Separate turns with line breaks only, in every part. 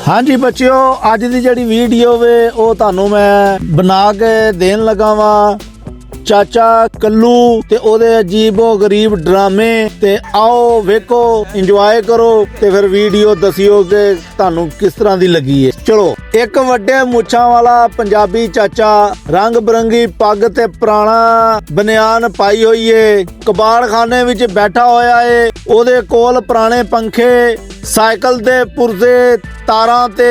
हाँ जी बच्चों, अज की जी वीडियो वे वो तुहानू मैं बना के देन लगा वा चाचा कल्लू ते ओदे अजीबो गरीब ड्रामे। ते आओ वेखो, इंजॉय करो ते फिर वीडियो दसियो कि तुहानू किस तरह दी लगी है। चलो, एक वड्डे मुछां वाला पंजाबी चाचा रंग बिरंगी पग ते पुराना बनियान पाई हुई है, कबाड़ खाने विच बैठा होया है। ओदे कोल पुराने पंखे, साइकिल दे पुरजे, तारां ते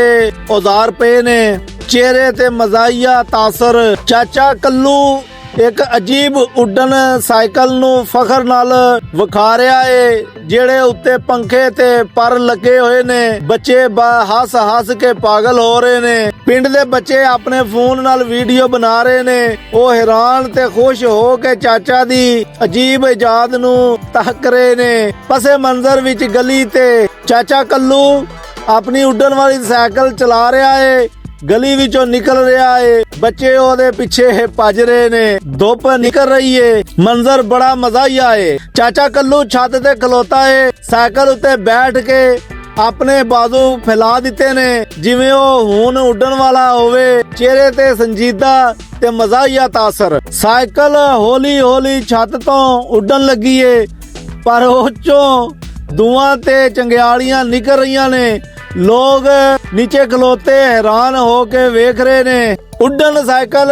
औजार पे ने, चेहरे ते मजाहिया तासर। चाचा कल्लू एक अजीब उड्डन साइकिल नू फखर नाल विखा रहा है, जेड़े उत्ते पंखे ते पर लगे हुए ने। बच्चे हस हस के पागल हो रहे ने। पिंड दे बच्चे अपने फोन नाल वीडियो बना रहे ने। वो हैरान ते खुश हो के चाचा दी अजीब इजाद नू तक रहे ने। पसे मंजर विच गली ते चाचा कल्लू अपनी उड्डन वाली साइकिल चला रहा है, गली विचों निकल रहा है। बच्चे ओदे पीछे भज रहे ने। धुप निकल रही है, मंजर बड़ा मजाहिया है। चाचा कल्लू छत ते खलोता है, साइकिल उत्ते बैठ के अपने बाजू फैला दिते ने जिवें ओ हुण उड्डन वाला होवे। चेहरे ते संजीदा ते मजाहिया तासर। साइकिल हौली हौली छत तो उड्डन लगी है, पर ओह चों धुआं ते चंगियाड़ियां निकल रही ने। लोग नीचे खलोते हैरान होके वेख रहे ने। उड्डन साइकिल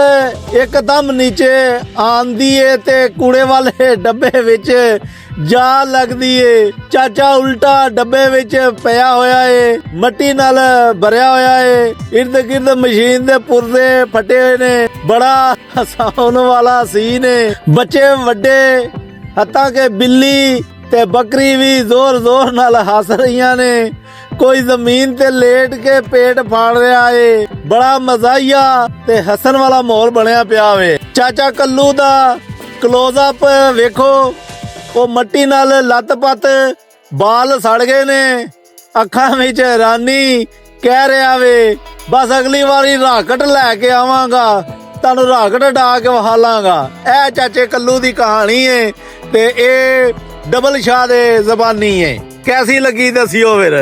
एकदम नीचे आंदी है ते कूड़े वाले डब्बे विच जा लगदी है। चाचा उल्टा डब्बे विच पिया होया है, मट्टी नाल भरिया होया है। इर्द गिर्द मशीन दे पुरजे फटे हुए ने। बड़ा हसाउन वाला सीन है। बच्चे वड्डे हत्तां के बिल्ली ते बकरी भी जोर जोर नाल हस रही ने। कोई जमीन ते लेट के पेट फाड़ रहा है। बड़ा मजाहिया ते हसन वाला माहौल बनया पिया वे। चाचा कल्लू दा क्लोजअप वेखो, वो मट्टी नाल लत पत बाल सड़ गए ने। अखां विच हैरानी, कह रहा वे बस अगली बारी राकट लैके आवांगा, तुहानू राकट डा के वहालांगा। ए चाचे कल्लू दी कहानी है ते ए डबल शाह दे जबानी है। कैसी लगी दसियो फिर।